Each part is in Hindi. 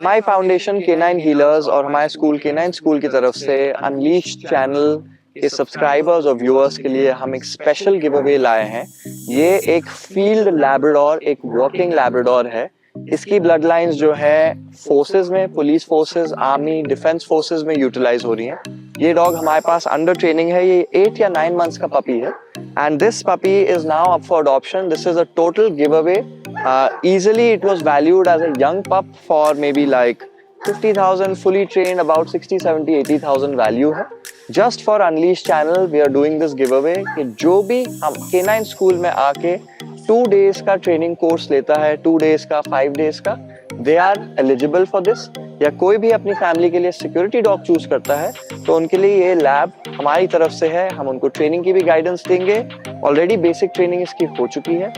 माई फाउंडेशन K9 हीलर्स और हमारे स्कूल K9 स्कूल की तरफ से अनलीश चैनल के सब्सक्राइबर्स और व्यूअर्स के लिए हम एक स्पेशल गिव अवे लाए हैं। ये एक फील्ड लैब्राडोर, एक वर्किंग लैब्राडोर है। इसकी ब्लड लाइंस जो है फोर्सेस में, police forces, army, defence forces में यूटिलाइज हो रही हैं। ये डॉग हमारे पास अंडर ट्रेनिंग है। ये 8 या 9 मंथ्स का पपी है and this puppy is now up for adoption. This is a total give away. Easily it was valued as a young pup for maybe like 50,000, fully trained about 60, 70, 80,000 value है. Just for Unleash channel we are doing this giveaway कि जो भी हम K9 स्कूल में आके 2 days का ट्रेनिंग कोर्स लेता है, 2 days का, 5 days का, they are eligible for this. या कोई भी अपनी फैमिली के लिए सिक्योरिटी डॉग चूज करता है तो उनके लिए ये लैब हमारी तरफ से है। हम उनको ट्रेनिंग की भी गाइडेंस देंगे। ऑलरेडी बेसिक ट्रेनिंग इसकी हो चुकी है।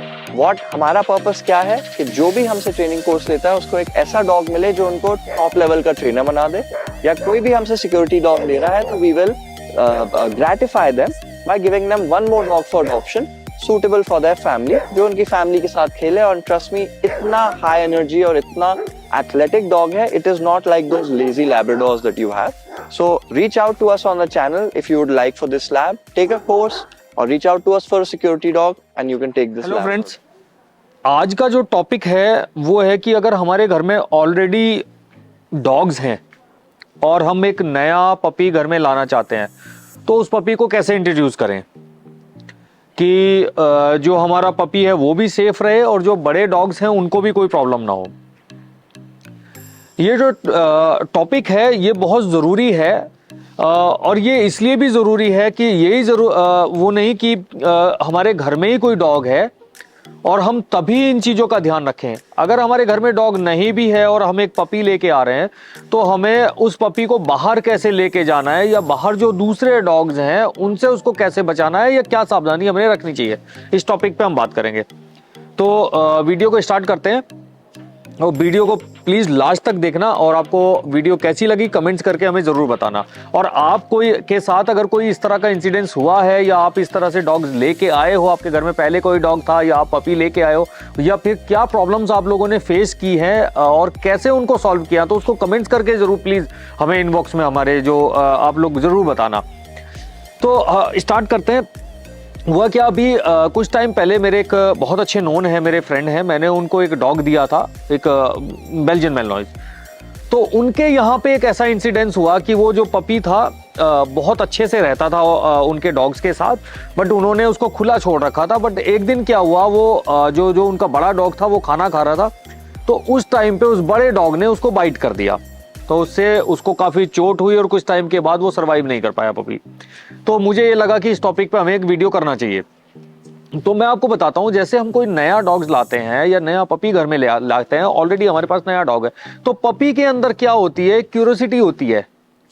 हमारा पर्पस क्या है कि जो भी हमसे ट्रेनिंग कोर्स लेता है उसको एक ऐसा डॉग मिले जो उनको टॉप लेवल का ट्रेनर बना दे। या कोई भी हमसे सिक्योरिटी डॉग ले रहा है तो we will gratify them by giving them one more dog for adoption suitable for their family, जो उनकी फैमिली के साथ खेले। और ट्रस्ट मी, इतना हाई एनर्जी और इतना एथलेटिक डॉग है। It is not like those lazy Labradors that you have. So reach out to us on the channel if you would like for this lab, take a course और reach out to us for a security dog and you can take this. Hello friends, आज का जो टॉपिक है वो है कि अगर हमारे घर में ऑलरेडी डॉग्स हैं और हम एक नया पपी घर में लाना चाहते हैं तो उस पपी को कैसे इंट्रोड्यूस करें कि जो हमारा पपी है वो भी सेफ रहे और जो बड़े डॉग्स हैं उनको भी कोई प्रॉब्लम ना हो। ये जो टॉपिक है ये बहुत ज़रूरी है और ये इसलिए भी ज़रूरी है कि यही वो नहीं कि हमारे घर में ही कोई डॉग है और हम तभी इन चीज़ों का ध्यान रखें। अगर हमारे घर में डॉग नहीं भी है और हम एक पपी लेके आ रहे हैं तो हमें उस पपी को बाहर कैसे लेके जाना है या बाहर जो दूसरे डॉग्स हैं उनसे उसको कैसे बचाना है या क्या सावधानी हमें रखनी चाहिए, इस टॉपिक पे हम बात करेंगे। तो वीडियो को स्टार्ट करते हैं और वीडियो को प्लीज लास्ट तक देखना और आपको वीडियो कैसी लगी कमेंट्स करके हमें जरूर बताना। और आप कोई के साथ अगर कोई इस तरह का इंसिडेंस हुआ है या आप इस तरह से डॉग्स लेके आए हो, आपके घर में पहले कोई डॉग था या आप पपी लेके आए हो, या फिर क्या प्रॉब्लम्स आप लोगों ने फेस की है और कैसे उनको सॉल्व किया, तो उसको कमेंट्स करके जरूर प्लीज हमें इनबॉक्स में हमारे जो आप लोग जरूर बताना। तो स्टार्ट करते हैं। हुआ क्या, अभी कुछ टाइम पहले मेरे एक बहुत अच्छे नोन है, मेरे फ्रेंड हैं, मैंने उनको एक डॉग दिया था, एक बेल्जियन मैलनॉइज। तो उनके यहाँ पे एक ऐसा इंसिडेंस हुआ कि वो जो पपी था बहुत अच्छे से रहता था उनके डॉग्स के साथ, बट उन्होंने उसको खुला छोड़ रखा था। बट एक दिन क्या हुआ, वो जो उनका बड़ा डॉग था वो खाना खा रहा था, तो उस टाइम पे उस बड़े डॉग ने उसको बाइट कर दिया। तो उससे उसको काफ़ी चोट हुई और कुछ टाइम के बाद वो सर्वाइव नहीं कर पाया पपी। तो मुझे ये लगा कि इस टॉपिक पे हमें एक वीडियो करना चाहिए। तो मैं आपको बताता हूँ, जैसे हम कोई नया डॉग्स लाते हैं या नया पपी घर में लाते हैं, ऑलरेडी हमारे पास नया डॉग है, तो पपी के अंदर क्या होती है, क्यूरियोसिटी होती है।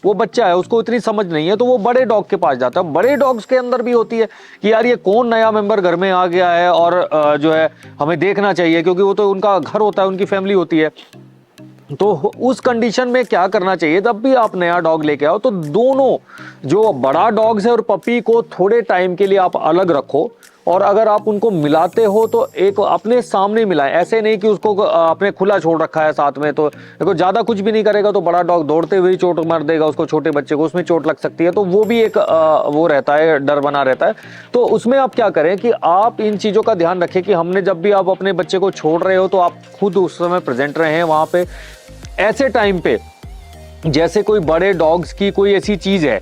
वो बच्चा है, उसको इतनी समझ नहीं है, तो वो बड़े डॉग के पास जाता है। बड़े डॉग्स के अंदर भी होती है कि यार ये कौन नया मेंबर घर में आ गया है और जो है हमें देखना चाहिए, क्योंकि वो तो उनका घर होता है, उनकी फैमिली होती है। तो उस कंडीशन में क्या करना चाहिए, जब भी आप नया डॉग लेके आओ तो दोनों जो बड़ा डॉग्स है और पपी को थोड़े टाइम के लिए आप अलग रखो। और अगर आप उनको मिलाते हो तो एक अपने सामने मिलाएं, ऐसे नहीं कि उसको आपने खुला छोड़ रखा है साथ में, तो देखो ज्यादा कुछ भी नहीं करेगा तो बड़ा डॉग दौड़ते हुए चोट मार देगा उसको, छोटे बच्चे को, उसमें चोट लग सकती है। तो वो भी एक वो रहता है, डर बना रहता है। तो उसमें आप क्या करें कि आप इन चीजों का ध्यान रखें कि हमने जब भी आप अपने बच्चे को छोड़ रहे हो तो आप खुद उस समय प्रेजेंट रहे हैं वहां पे। ऐसे टाइम पे जैसे कोई बड़े डॉग्स की कोई ऐसी चीज है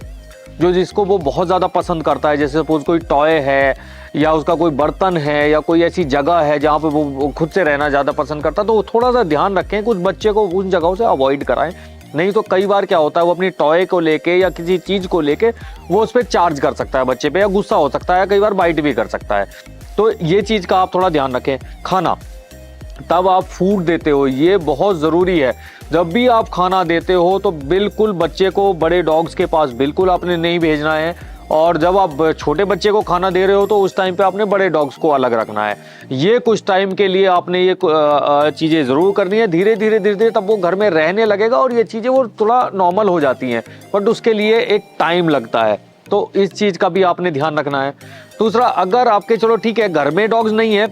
जो जिसको वो बहुत ज्यादा पसंद करता है, जैसे सपोज कोई टॉय है या उसका कोई बर्तन है या कोई ऐसी जगह है जहाँ पे वो खुद से रहना ज्यादा पसंद करता है, तो थोड़ा सा ध्यान रखें कि उस बच्चे को उन जगहों से अवॉइड कराएं। नहीं तो कई बार क्या होता है, वो अपनी टॉय को लेके या किसी चीज को लेके वो उस पर चार्ज कर सकता है बच्चे पे, या गुस्सा हो सकता है, कई बार बाइट भी कर सकता है। तो ये चीज का आप थोड़ा ध्यान रखें। खाना, तब आप फूड देते हो, ये बहुत ज़रूरी है। जब भी आप खाना देते हो तो बिल्कुल बच्चे को बड़े डॉग्स के पास बिल्कुल आपने नहीं भेजना है। और जब आप छोटे बच्चे को खाना दे रहे हो तो उस टाइम पे आपने बड़े डॉग्स को अलग रखना है। ये कुछ टाइम के लिए आपने ये चीज़ें ज़रूर करनी है। धीरे धीरे तब वो घर में रहने लगेगा और ये चीज़ें वो थोड़ा नॉर्मल हो जाती हैं, बट उसके लिए एक टाइम लगता है। तो इस चीज़ का भी आपने ध्यान रखना है। दूसरा, अगर आपके चलो ठीक है घर में डॉग्स नहीं है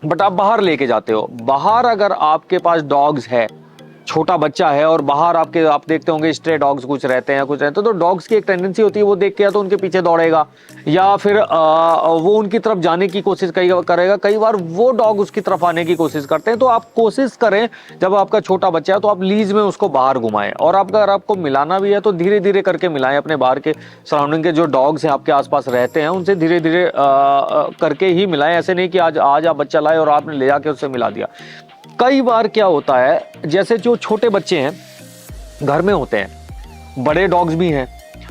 बट आप बाहर लेके जाते हो, बाहर अगर आपके पास डॉग्स है छोटा बच्चा है और बाहर आप देखते होंगे स्ट्रे डॉग्स कुछ रहते हैं, कुछ रहते हैं, तो डॉग्स की एक टेंडेंसी होती है वो देख के या तो उनके पीछे दौड़ेगा या फिर वो उनकी तरफ जाने की कोशिश करेगा। कई बार वो डॉग उसकी तरफ आने की कोशिश करते हैं। तो आप कोशिश करें जब आपका छोटा बच्चा है तो आप लीज में उसको बाहर घुमाएं, और अगर आपको मिलाना भी है तो धीरे धीरे करके मिलाएं। अपने बाहर के सराउंडिंग के जो डॉग्स हैं आपके आसपास रहते हैं उनसे धीरे धीरे करके ही मिलाएं। ऐसे नहीं कि आज आप बच्चा लाए और आपने ले जाके उससे मिला दिया। कई बार क्या होता है, जैसे जो छोटे बच्चे हैं घर में होते हैं, बड़े डॉग्स भी हैं,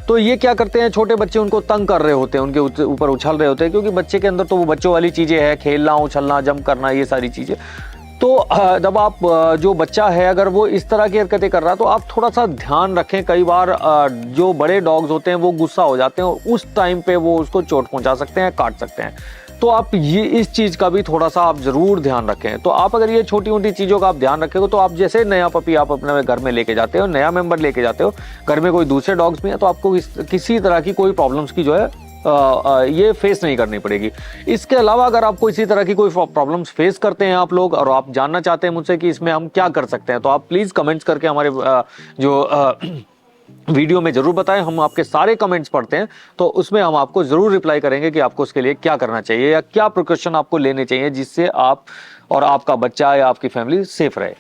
तो ये क्या करते हैं, छोटे बच्चे उनको तंग कर रहे होते हैं, उनके ऊपर उछल रहे होते हैं, क्योंकि बच्चे के अंदर तो वो बच्चों वाली चीजें हैं, खेलना, उछलना, जंप करना, ये सारी चीजें। तो जब आप जो बच्चा है अगर वो इस तरह की हरकतें कर रहा है तो आप थोड़ा सा ध्यान रखें। कई बार जो बड़े डॉग्स होते हैं वो गुस्सा हो जाते हैं और उस टाइम पे वो उसको चोट पहुंचा सकते हैं, काट सकते हैं। तो आप ये इस चीज़ का भी थोड़ा सा आप ज़रूर ध्यान रखें। तो आप अगर ये छोटी मोटी चीज़ों का आप ध्यान रखेंगे तो आप जैसे नया पपी आप अपने घर में लेके जाते हो, नया मेंबर लेके जाते हो, घर में कोई दूसरे डॉग्स भी हैं, तो आपको किसी तरह की कोई प्रॉब्लम्स की जो है ये फेस नहीं करनी पड़ेगी। इसके अलावा अगर आपको इसी तरह की कोई प्रॉब्लम्स फेस करते हैं आप लोग और आप जानना चाहते हैं मुझसे कि इसमें हम क्या कर सकते हैं, तो आप प्लीज़ कमेंट्स करके हमारे वीडियो में जरूर बताएं। हम आपके सारे कमेंट्स पढ़ते हैं, तो उसमें हम आपको जरूर रिप्लाई करेंगे कि आपको उसके लिए क्या करना चाहिए या क्या प्रिकॉशन आपको लेने चाहिए जिससे आप और आपका बच्चा या आपकी फैमिली सेफ रहे।